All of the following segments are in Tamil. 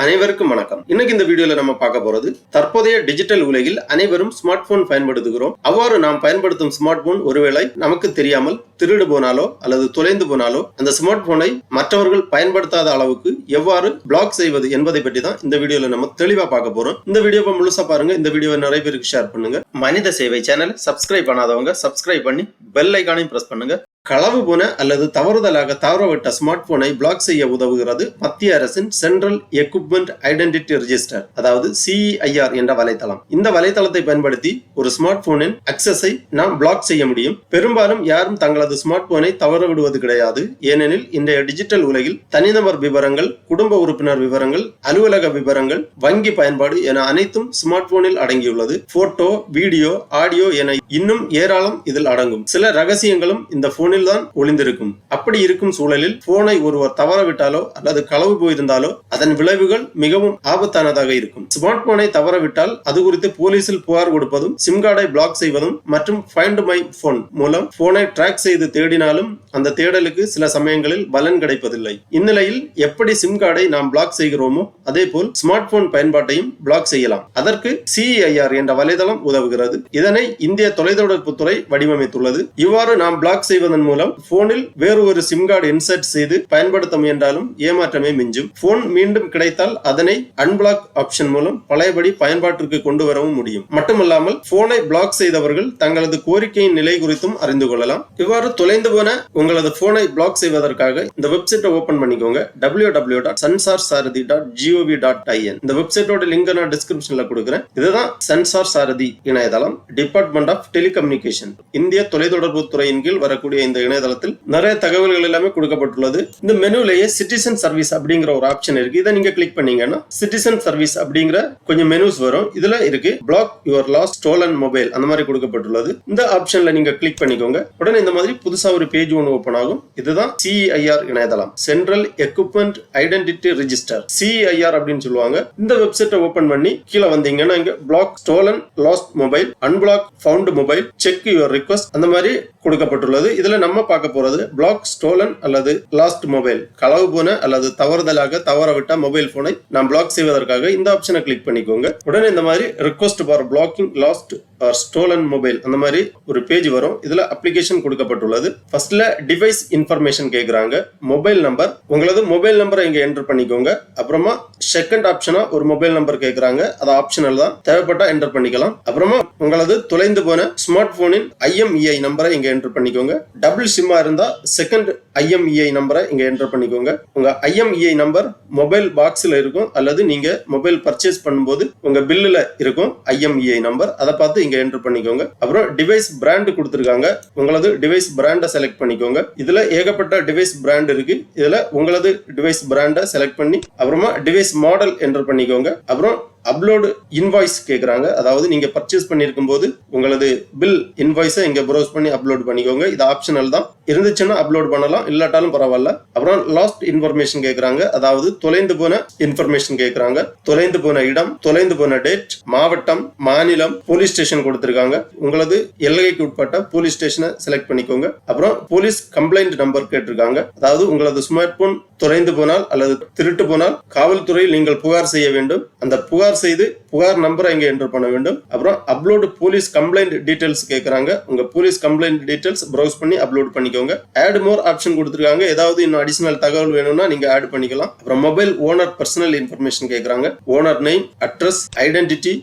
அனைவருக்கும் வணக்கம். இன்னைக்கு இந்த வீடியோல நம்ம பார்க்க போறது தற்போதைய டிஜிட்டல் உலகில் அனைவரும் ஸ்மார்ட் போன் பயன்படுத்துகிறோம். அவ்வாறு நாம் பயன்படுத்தும் ஸ்மார்ட் போன் ஒருவேளை நமக்கு தெரியாமல் திருடு போனாலோ அல்லது தொலைந்து போனாலோ அந்த ஸ்மார்ட் போனை மற்றவர்கள் பயன்படுத்தாத அளவுக்கு எவ்வாறு பிளாக் செய்வது என்பதை பற்றி தான் இந்த வீடியோல நம்ம தெளிவா பார்க்க போறோம். இந்த வீடியோவை முழுசா பாருங்க. இந்த வீடியோவை நிறைய பேருக்கு ஷேர் பண்ணுங்க. மனித சேவை சேனல் சப்ஸ்கிரைப் பண்ணாதவங்க சப்ஸ்கிரைப் பண்ணி பெல் ஐகானையும் பிரஸ் பண்ணுங்க. களவு போன அல்லது தவறுதலாக தவறவிட்ட ஸ்மார்ட் போனை பிளாக் செய்ய உதவுகிறது மத்திய அரசின் சென்ட்ரல் எக்யூப்மெண்ட் ஐடென்டிட்டி ரெஜிஸ்டர், அதாவது CEIR என்ற வலைத்தளம். இந்த வலைத்தளத்தை பயன்படுத்தி ஒரு ஸ்மார்ட் போனின் அக்சஸை நாம் பிளாக் செய்ய முடியும். பெரும்பாலும் யாரும் தங்களது ஸ்மார்ட் போனை தவற விடுவது கிடையாது. ஏனெனில் இன்றைய டிஜிட்டல் உலகில் தனிநபர் விவரங்கள், குடும்ப உறுப்பினர் விவரங்கள், அலுவலக விவரங்கள், வங்கி பயன்பாடு என அனைத்தும் ஸ்மார்ட் போனில் அடங்கியுள்ளது. போட்டோ, வீடியோ, ஆடியோ என இன்னும் ஏராளம் இதில் அடங்கும். சில ரகசியங்களும் இந்த போனில் தான் ஒளிந்திருக்கும். அப்படி இருக்கும் சூழலில் போனை ஒருவர் தவறவிட்டாலோ அல்லது களவு போயிருந்தாலோ அதன் விளைவுகள் மிகவும் ஆபத்தானதாக இருக்கும். ஸ்மார்ட் போனை தவறவிட்டால் அது குறித்து போலீசில் புகார் கொடுப்பதும், சிம் கார்டை பிளாக் செய்வதும் மற்றும் ஃபைண்ட் மை போன் மூலம் போனை ட்ராக் செய்து தேடினாலும் அந்த தேடலுக்கு சில சமயங்களில் பலன் கிடைப்பதில்லை. இந்நிலையில் எப்படி சிம் கார்டை நாம் பிளாக் செய்கிறோமோ அதே போல் ஸ்மார்ட் போன் பயன்பாட்டையும் பிளாக் செய்யலாம். அதற்கு CEIR என்ற வலைதளம் உதவுகிறது. இதனை இந்திய தொலைத்தொடர்பு துறை வடிவமைத்துள்ளது. இவ்வாறு நாம் பிளாக் செய்வதன் மூலம் போனில் வேறு ஒரு சிம் கார்டு இன்சர்ட் செய்து பயன்படுத்த முயன்றாலும் ஏமாற்றமே மிஞ்சும். போன் மீண்டும் கிடைத்தால் அதனை அன்பிளாக் ஆப்ஷன் மூலம் பழையபடி பயன்பாட்டிற்கு கொண்டு வரவும் முடியும். மட்டுமல்லாமல் போனை பிளாக் செய்தவர்கள் தங்களது கோரிக்கையின் நிலை குறித்தும் அறிந்து கொள்ளலாம். இவ்வாறு தொலைந்து போன உங்களது போனை பிளாக் செய்வதற்காக இந்த வெப்சைட்டை ஓபன் பண்ணிக்கோங்க. www.sensorsaarathi.gov.in. இந்த வெப்சைட்டோட லிங்க் நான் டிஸ்கிரிப்ஷன்ல கொடுக்கிறேன். இதுதான் சென்சார் சாரதி இணையதளம், டிபார்ட்மெண்ட் ஆஃப் டெலிகம்யூனிகேஷன், இந்திய தொலைத்தொடர்பு துறையின் கீழ் வரக்கூடிய இந்த இணையதளத்தில் நிறைய தகவல்கள் எல்லாமே கொடுக்கப்பட்டுள்ளது. இந்த மெனுலயே சிட்டிசன் சர்வீஸ் அப்படிங்கிற ஒரு ஆப்ஷன் இருக்கு. இதை நீங்க கிளிக் பண்ணீங்கன்னா சிட்டிசன் சர்வீஸ் அப்படிங்கிற கொஞ்சம் மெனுஸ் வரும். இதுல இருக்கு black your last stolon mobile, அந்த மாதிரி கொடுக்கப்பட்டுள்ளது. இந்த ஆப்ஷன்ல நீங்க கிளிக் பண்ணிக்கோங்க. உடனே இந்த மாதிரி புதுசா ஒரு பேஜ் ஒன்று ஓபன் ஆகும். இதுதான் CEIR இணையதளம், central equipment identity register, CEIR அப்படின்னு சொல்லுவாங்க. இந்த வெப்சைட்டை ஓபன் பண்ணி கீழே வந்தீங்கன்னா இங்க block stolen lost mobile, unblock found mobile, check your request அந்த மாதிரி கொடுக்கப்பட்டுள்ளது. இதுல நம்ம பார்க்க போறது பிளாக் ஸ்டோலன் அல்லது லாஸ்ட் மொபைல், களவு போன அல்லது தவறுதலாக தவறவிட்ட மொபைல் போனை நாம் பிளாக் செய்வதற்காக இந்த ஆப்ஷனை கிளிக் பண்ணிக்கோங்க. உடனே இந்த மாதிரி request for blocking lost or stolen mobile அந்த மாதிரி ஒரு பேஜ் வரும். இதுல அப்ளிகேஷன் கொடுக்கப்பட்டுள்ளது. ஃபர்ஸ்ட்ல டிவைஸ் இன்ஃபர்மேஷன் கேக்குறாங்க. மொபைல் நம்பர், உங்களது மொபைல் நம்பரை இங்க என்டர் பண்ணிக்கோங்க. அப்புறமா செகண்ட் ஆப்ஷனா ஒரு மொபைல் நம்பர் கேக்குறாங்க. அது ஆப்ஷனல் தான், தேவைப்பட்டா என்டர் பண்ணிக்கலாம். அப்புறமா உங்களது தொலைந்து போன ஸ்மார்ட் போனின் IMEI நம்பரை இங்க என்டர் பண்ணிக்கோங்க. டபுள் சிம்மா இருந்தா செகண்ட் IMEI நம்பரை இங்க என்டர் பண்ணிக்கோங்க. உங்க IMEI நம்பர் மொபைல் பாக்ஸ்ல இருக்கும் அல்லது நீங்க மொபைல் பர்ச்சேஸ் பண்ணும்போது உங்க பில்லுல இருக்கும் IMEI நம்பர், அதை பார்த்து இங்க என்டர் பண்ணிக்கோங்க. அப்புறம் டிவைஸ் பிராண்ட் கொடுத்திருக்காங்க. உங்களது டிவைஸ் பிராண்டை செலக்ட் பண்ணிக்கோங்க. இதுல ஏகப்பட்ட டிவைஸ் பிராண்ட் இருக்கு. இதுல உங்களது டிவைஸ் பிராண்டை செலக்ட் பண்ணி அப்புறமா டிவைஸ் மாடல் என்டர் பண்ணிக்கோங்க. அப்புறம் அப்லோடு இன்வாய்ஸ் கேக்குறாங்க. அதாவது நீங்க பர்ச்சேஸ் பண்ணிருக்கும் போது உங்களது பில் இன்வாய்ஸை இங்க ப்ரௌஸ் பண்ணி அப்லோட் பண்ணிக்கோங்க. இது ஆப்ஷனல் தான், இருந்துச்சுன்னா அப்லோட் பண்ணலாம், இல்லாட்டாலும் பரவாயில்ல. அப்புறம் லாஸ்ட் இன்ஃபர்மேஷன் கேக்குறாங்க. அதாவது தொலைந்து போன இன்ஃபர்மேஷன் கேக்குறாங்க. தொலைந்து போன இடம், தொலைந்து போன டேட், மாவட்டம், மாநிலம், போலீஸ் ஸ்டேஷன் கொடுத்திருக்காங்க. உங்களது எல்லைக்கு உட்பட்ட போலீஸ் ஸ்டேஷனை செலக்ட் பண்ணிக்கோங்க. அப்புறம் போலீஸ் கம்ப்ளைண்ட் நம்பர் கேட்டிருக்காங்க. அதாவது உங்களது ஸ்மார்ட் போன் தொலைந்து போனால் அல்லது திருட்டு போனால் காவல்துறையில் நீங்கள் புகார் செய்ய வேண்டும். அந்த புகார் செய்து புகார் நம்பரை இங்க என்டர் பண்ண வேண்டும். அப்புறம் அப்லோட் போலீஸ் கம்ப்ளைண்ட் டீடைல்ஸ் கேக்குறாங்க. உங்க போலீஸ் கம்ப்ளைண்ட் டீடைல்ஸ் ப்ரௌஸ் பண்ணி அப்லோட் பண்ணிக்கோங்க. ஆட் மோர் ஆப்ஷன் கொடுத்திருக்காங்க. ஏதாவது இன்னும் அடிஷனல் தகவல் வேணும்னா நீங்க ஆட் பண்ணிக்கலாம். அப்புறம் மொபைல் ஓனர் பர்சனல் இன்ஃபர்மேஷன் கேக்குறாங்க. Owner name, address, identity,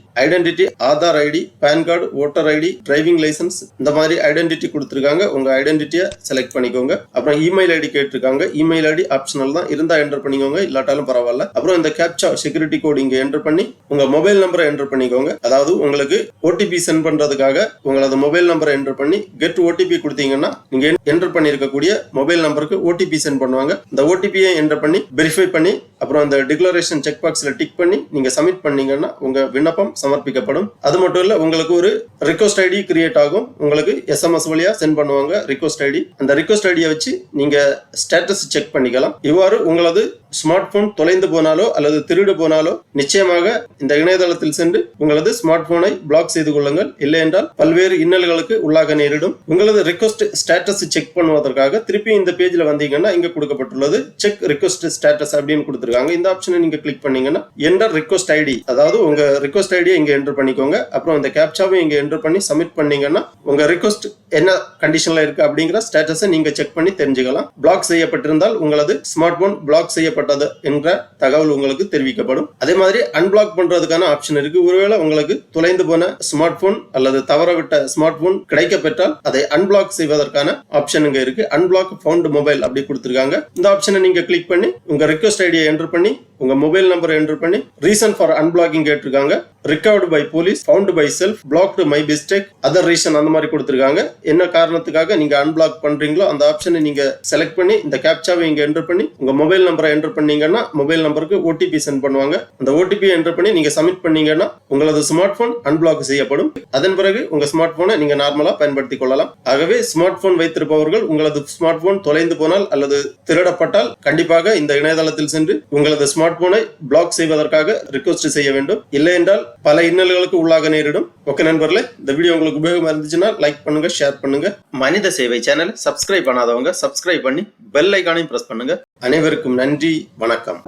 Aadhaar ID, PAN card, voter ID, driving licence இந்த மாதிரி ஐடென்டிட்டி கொடுத்திருக்காங்க. உங்க ஐடென்டிட்டியை செலக்ட் பண்ணிக்கோங்க. அப்புறம் இமெயில் ஐடி கேட்டிருக்காங்க. இமெயில் ஐடி ஆப்ஷனல் தான், இருந்தா என்டர் பண்ணிக்கோங்க, இல்லாட்டாலும் பரவாயில்ல. அப்புறம் இந்த கேப்சா செக்யூரிட்டி கோட் இங்க என்டர் பண்ணி உங்க மொபைல் நம்பரை என்டர் பண்ணிக்கோங்க. அதாவது உங்களுக்கு OTP சென்ட் பண்றதுக்காக உங்களது மொபைல் நம்பரை என்டர் பண்ணி கெட் OTP கொடுத்தீங்கன்னா நீங்க என்டர் பண்ணிருக்கக்கூடிய மொபைல் நம்பருக்கு OTP சென்ட் பண்ணுவாங்க. இந்த OTP-யை என்டர் பண்ணி வெரிஃபை பண்ணி அப்புறம் அந்த டிக்ளரேஷன் செக் பாக்ஸ்ல டிக் பண்ணி நீங்க சப்மிட் பண்ணீங்கன்னா உங்க விண்ணப்பம் சமர்ப்பிக்கப்படும். அது மட்டும் இல்ல, உங்களுக்கு ஒரு ரிக்வெஸ்ட் ஐடி கிரியேட் ஆகும். உங்களுக்கு SMS வழியா சென்ட் பண்ணுவாங்க ரிக்வெஸ்ட் ஐடி. அந்த ரிக்வெஸ்ட் ஐடியை வச்சு நீங்க ஸ்டேட்டஸ் செக் பண்ணிக்கலாம். இவ்வாறு உங்களது ஸ்மார்ட் போன் தொலைந்து போனாலோ அல்லது திருடு போனாலோ நிச்சயமாக இந்த இணையதளத்தில் சென்று உங்களது ஸ்மார்ட் போனை பிளாக் செய்து கொள்ளுங்கள். இல்லை என்றால் பல்வேறு இன்னல்களுக்கு உள்ளாக நேரிடும். உங்களது ரிக்வெஸ்ட் ஸ்டேட்டஸ் செக் பண்ணுவதற்காக திருப்பி இந்த பேஜ்ல வந்தீங்கன்னா இங்க கொடுக்கப்பட்டுள்ளது செக் ரிக்வெஸ்ட் ஸ்டேட்டஸ் அப்படின்னு கொடுத்திருக்காங்க. இந்த ஆப்ஷனை நீங்க கிளிக் பண்ணீங்கன்னா என்டர் ரிக்வெஸ்ட் ஐடி, அதாவது உங்க ரிக்வெஸ்ட் ஐடியை இங்க என்டர் பண்ணிக்கோங்க. அப்புறம் இந்த கேப்சாவை இங்க என்டர் பண்ணி சப்மிட் பண்ணீங்கன்னா உங்க ரிக்வெஸ்ட் என்ன கண்டிஷன்ல இருக்கு அப்படிங்கிற ஸ்டேட்டஸை நீங்க செக் பண்ணி தெரிஞ்சுக்கலாம். பிளாக் செய்யப்பட்டிருந்தால் உங்களது ஸ்மார்ட் போன் பிளாக் செய்யப்பட்டது என்ற தகவல் உங்களுக்கு தெரிவிக்கப்படும். அதே மாதிரி அன்பிளாக் பண்றதுக்கான ஆப்ஷன் இருக்கு. ஒருவேளை உங்களுக்கு தொலைந்து போன ஸ்மார்ட் போன் அல்லது தவறவிட்ட ஸ்மார்ட் போன் கிடைக்க பெற்றால் அதை அன்பிளாக் செய்வதற்கான ஆப்ஷன் இங்க இருக்கு. அன்பிளாக் ஃபவுண்ட் மொபைல் அப்படி கொடுத்திருக்காங்க. இந்த ஆப்ஷனை நீங்க கிளிக் பண்ணி உங்க ரிக்வெஸ்ட் ஐடியை என்டர் பண்ணி உங்க மொபைல் நம்பரை என்டர் பண்ணி ரீசன் ஃபார் அன்பிளாக்கிங் கேட்டிருக்காங்க. Recovered by police, found by self, blocked my mistake, other reason அந்த மாதிரி கொடுத்திருக்காங்க. என்ன காரணத்துக்காக நீங்க அன்பிளாக் பண்றீங்களோ அந்த ஆப்ஷனை நீங்க செலக்ட் பண்ணி இந்த கேப்சாவை இங்க என்டர் பண்ணி உங்க மொபைல் நம்பரை என்டர் பண்ணீங்கன்னா மொபைல் நம்பருக்கு ஓடிபி சென்ட் பண்ணுவாங்க. அந்த ஓடிபி என்டர் பண்ணி நீங்க சப்மிட் பண்ணீங்கன்னா உங்களது ஸ்மார்ட் போன் அன்பிளாக் செய்யப்படும். அதன் பிறகு உங்க ஸ்மார்ட் போனை நீங்க நார்மலா பயன்படுத்திக் கொள்ளலாம். ஆகவே ஸ்மார்ட் போன் வைத்திருப்பவர்கள் உங்களது ஸ்மார்ட் போன் தொலைந்து போனால் அல்லது திருடப்பட்டால் கண்டிப்பாக இந்த இணையதளத்தில் சென்று உங்களது ஸ்மார்ட் போனை பிளாக் செய்வதற்காக ரிக்வெஸ்ட் செய்ய வேண்டும். இல்லை என்றால் பல இன்னல்களுக்கு உள்ளாக நேரிடும். ஓகே நண்பர்களே, இந்த வீடியோ உங்களுக்கு உபயோகமா இருந்துச்சுன்னா லைக் பண்ணுங்க, ஷேர் பண்ணுங்க. மனித சேவை சேனல் சப்ஸ்கிரைப் பண்ணாதவங்க சப்ஸ்கிரைப் பண்ணி பெல் ஐகானையும் பிரஸ் பண்ணுங்க. அனைவருக்கும் நன்றி, வணக்கம்.